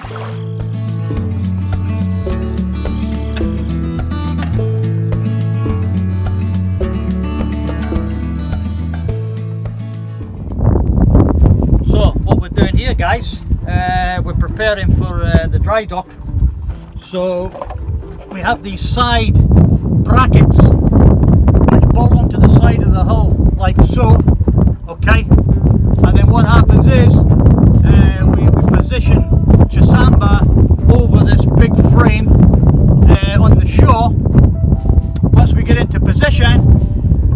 So what we're doing here, guys, we're preparing for the dry dock. So we have these side brackets which bolt onto the side of the hull like so, okay, and then what happens is we position Chasamba over this big frame on the shore. Once we get into position,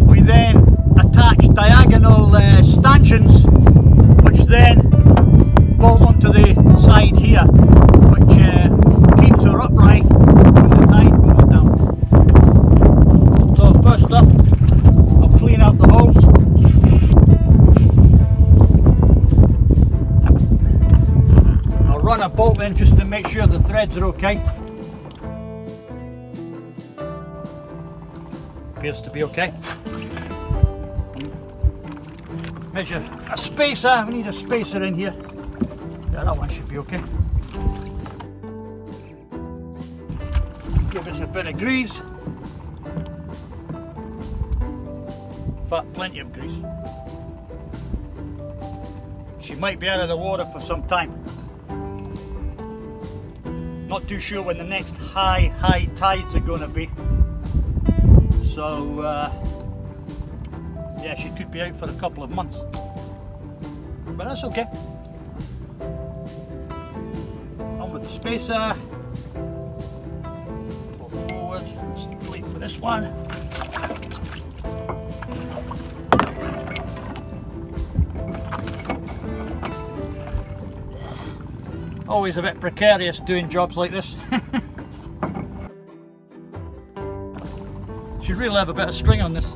we then attach diagonal stanchions which then bolt onto the side here, which keeps her upright when the tide goes down. So first up, I'll clean out the holes. I'll run a bolt in just to make sure the threads are okay. Appears to be okay. Measure a spacer, we need a spacer in here. Yeah, that one should be okay. Give us a bit of grease. In fact, plenty of grease. She might be out of the water for some time. Not too sure when the next high tides are going to be. So, yeah, she could be out for a couple of months. But that's okay. On with the spacer. Pull forward. Let's wait for this one. Always a bit precarious doing jobs like this. Should really have a bit of string on this.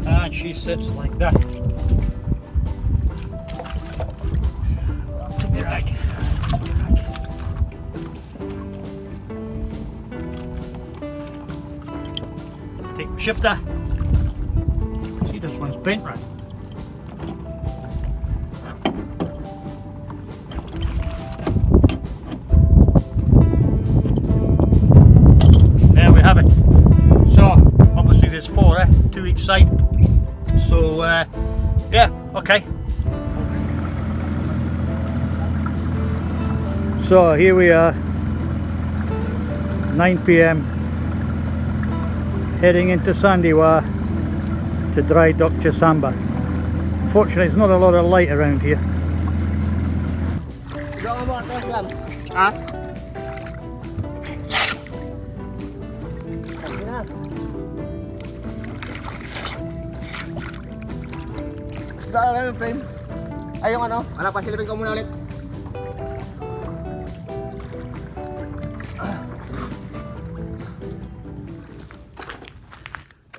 And she sits like that. Take the shifter. See, this one's bent right. There we have it. So obviously there's four, two each side. So yeah, okay. So here we are, 9 PM, heading into Sandiwa to dry dock Chasamba. Unfortunately, there's not a lot of light around here. Ay, yung ano? Anak, pasilipin ko muna ulit.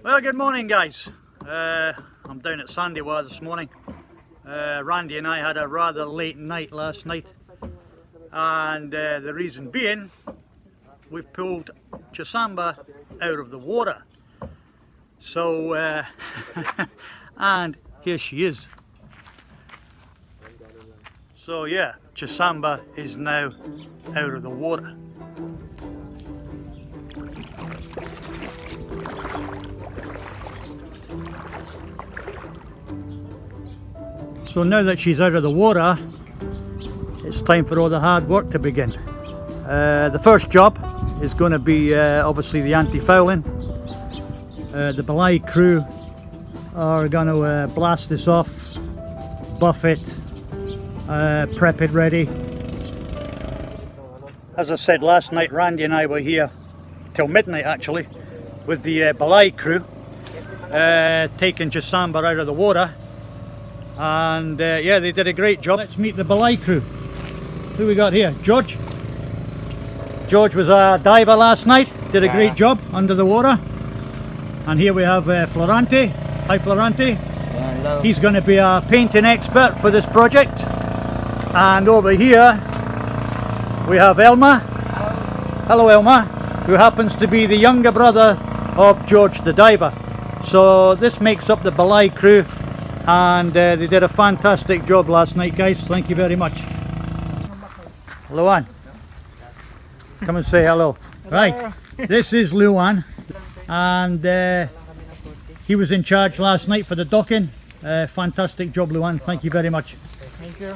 Well, good morning, guys. I'm down at Sandiwa this morning. Randy and I had a rather late night last night, and the reason being, we've pulled Chasamba out of the water. So, and here she is. So yeah, Chasamba is now out of the water. So now that she's out of the water, it's time for all the hard work to begin. The first job is going to be obviously the anti-fouling. The belay crew are going to blast this off, buff it, prep it ready. As I said last night, Randy and I were here till midnight actually with the belay crew, taking Chasamba out of the water, and yeah, they did a great job. Let's meet the belay crew. Who we got here? George. George was a diver last night, did a great job under the water. And here we have Florante. Hi Florante. Hello. He's going to be a painting expert for this project. And over here we have Elma. Hello Elma, who happens to be the younger brother of George the diver. So this makes up the belay crew, and they did a fantastic job last night, guys. Thank you very much. Luan, come and say hello. Right, this is Luan, and he was in charge last night for the docking. Fantastic job, Luan. Thank you very much. Thank you.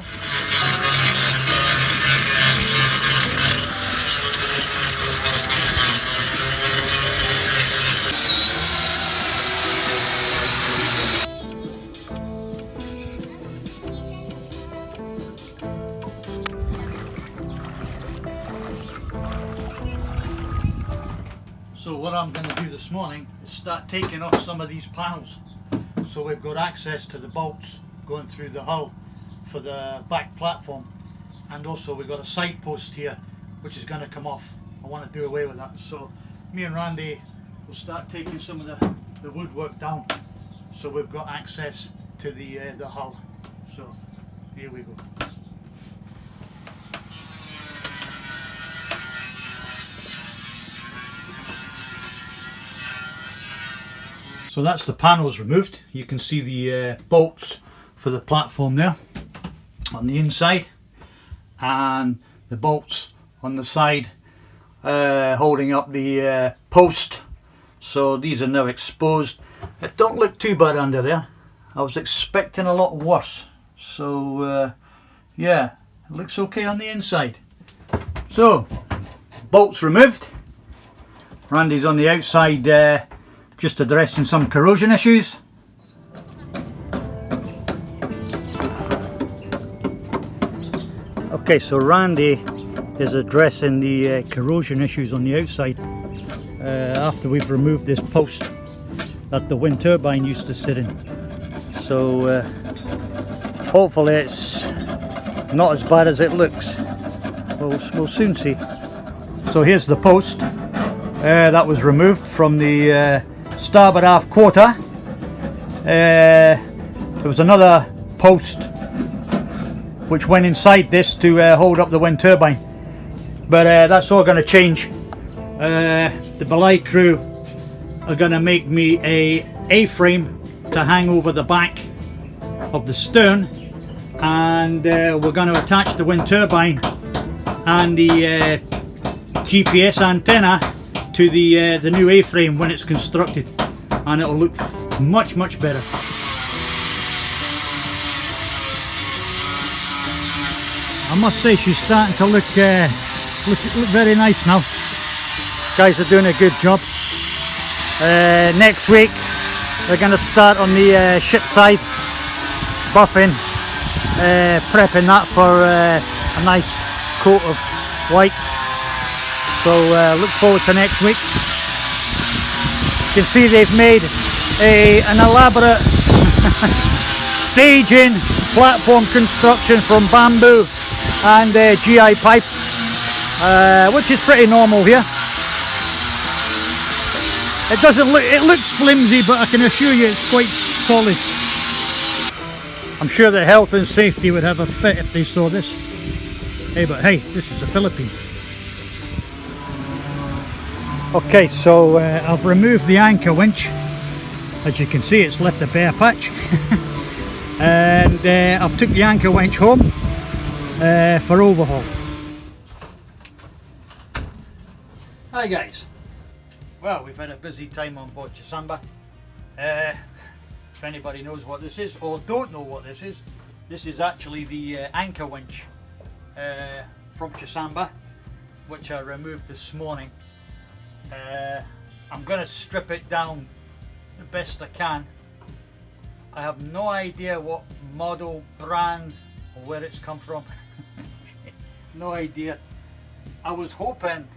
So what I'm going to do this morning is start taking off some of these panels, so we've got access to the bolts going through the hull for the back platform, and also we've got a side post here which is going to come off. I want to do away with that, so me and Randy will start taking some of the woodwork down, so we've got access to the hull. So here we go. So that's the panels removed. You can see the bolts for the platform there on the inside, and the bolts on the side holding up the post. So these are now exposed. It don't look too bad under there. I was expecting a lot worse. So yeah, it looks okay on the inside. So bolts removed. Randy's on the outside just addressing some corrosion issues. Okay, so Randy is addressing the corrosion issues on the outside after we've removed this post that the wind turbine used to sit in. So hopefully it's not as bad as it looks. We'll soon see. So here's the post that was removed from the starboard aft quarter. There was another post which went inside this to hold up the wind turbine, but that's all going to change. The belay crew are going to make me a A-frame to hang over the back of the stern, and we're going to attach the wind turbine and the GPS antenna to the new A-frame when it's constructed, and it'll look much better. I must say she's starting to look very nice now. Guys are doing a good job. Next week they're going to start on the ship side, buffing, prepping that for a nice coat of white. So look forward to next week. You can see they've made an elaborate staging platform construction from bamboo and GI pipe, which is pretty normal here. It doesn't look, it looks flimsy, but I can assure you it's quite solid. I'm sure that health and safety would have a fit if they saw this. Hey, but hey, this is the Philippines. Okay, so I've removed the anchor winch. As you can see, it's left a bare patch. And I've took the anchor winch home for overhaul. Hi guys. Well, we've had a busy time on board Chasamba. If anybody knows what this is or don't know what this is actually the anchor winch from Chasamba, which I removed this morning. I'm going to strip it down the best I can. I have no idea what model, brand, or where it's come from. No idea. I was hoping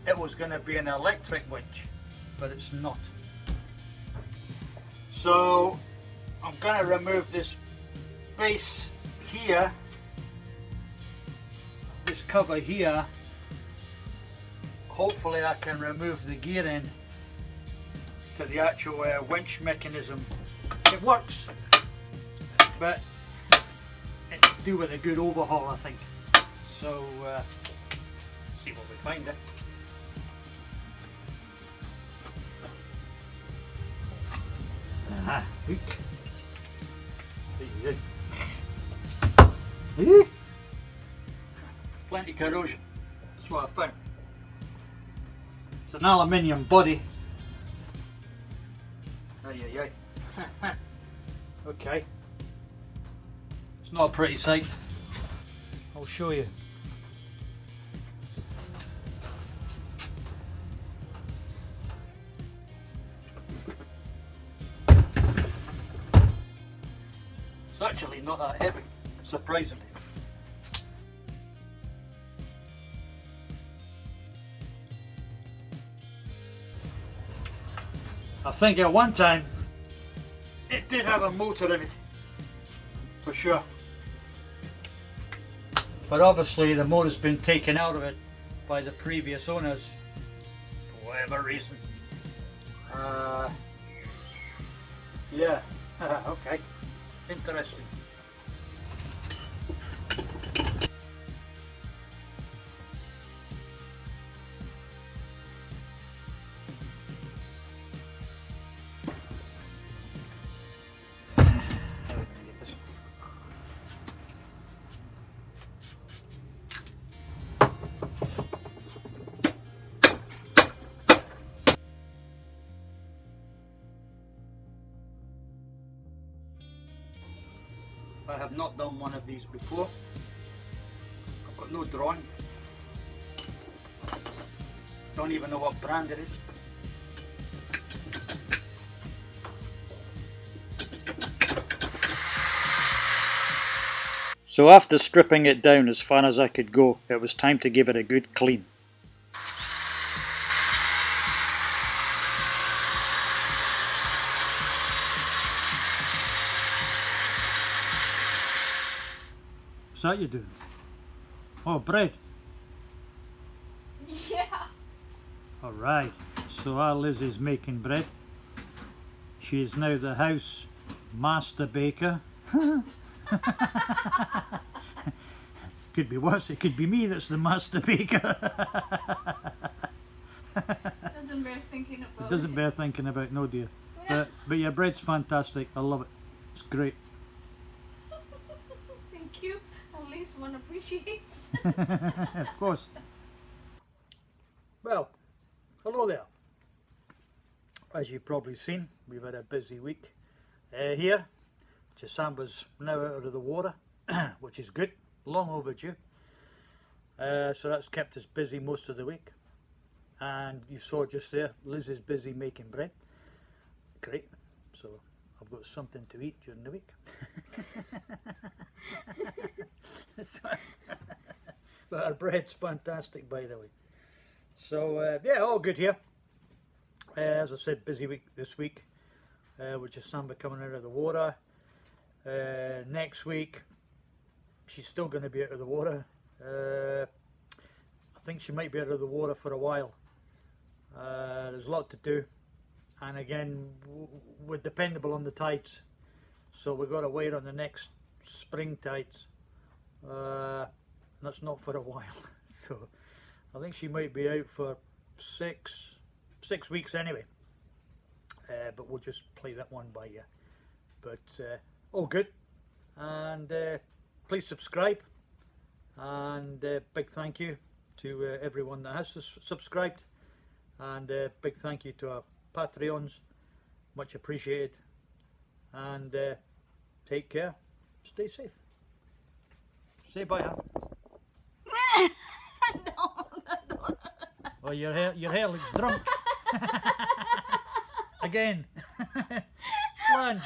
it was going to be an electric winch, but it's not. So I'm going to remove this base here, this cover here. Hopefully I can remove the gearing to the actual winch mechanism. It works, but it's due with a good overhaul, I think. So see what we find there. Aha, hook. Plenty corrosion. That's what I found. It's an aluminium body. Okay. It's not a pretty sight. I'll show you. It's actually not that heavy, surprisingly. I think at one time it did have a motor in it, for sure. But obviously the motor's been taken out of it by the previous owners, for whatever reason. Yeah, okay, interesting. I have not done one of these before. I've got no drawing. Don't even know what brand it is. So after stripping it down as far as I could go, it was time to give it a good clean. What's that you doing? Oh, bread. Yeah. Alright, so our Liz is making bread. She is now the house master baker. Could be worse, it could be me that's the master baker. Doesn't bear thinking about. It doesn't bear thinking about, no dear. But your bread's fantastic, I love it. It's great. Thank you. At least one appreciates. Of course. Well, hello there. As you've probably seen, we've had a busy week here. Chasamba's now out of the water, which is good, long overdue. So that's kept us busy most of the week. And you saw just there, Liz is busy making bread. Great. So I've got something to eat during the week. But our bread's fantastic, by the way. So yeah, all good here. As I said, busy week this week, with Chasamba coming out of the water. Next week, she's still going to be out of the water. I think she might be out of the water for a while. There's a lot to do, and again, we're dependable on the tides, so we've got to wait on the next spring tides. That's not for a while, so I think she might be out for six weeks anyway. But we'll just play that one by ear. But all good, and please subscribe, and big thank you to everyone that has subscribed, and big thank you to our Patreons, much appreciated, and take care, stay safe. Say bye, huh? No. Well, your hair looks drunk. Again. Sludge.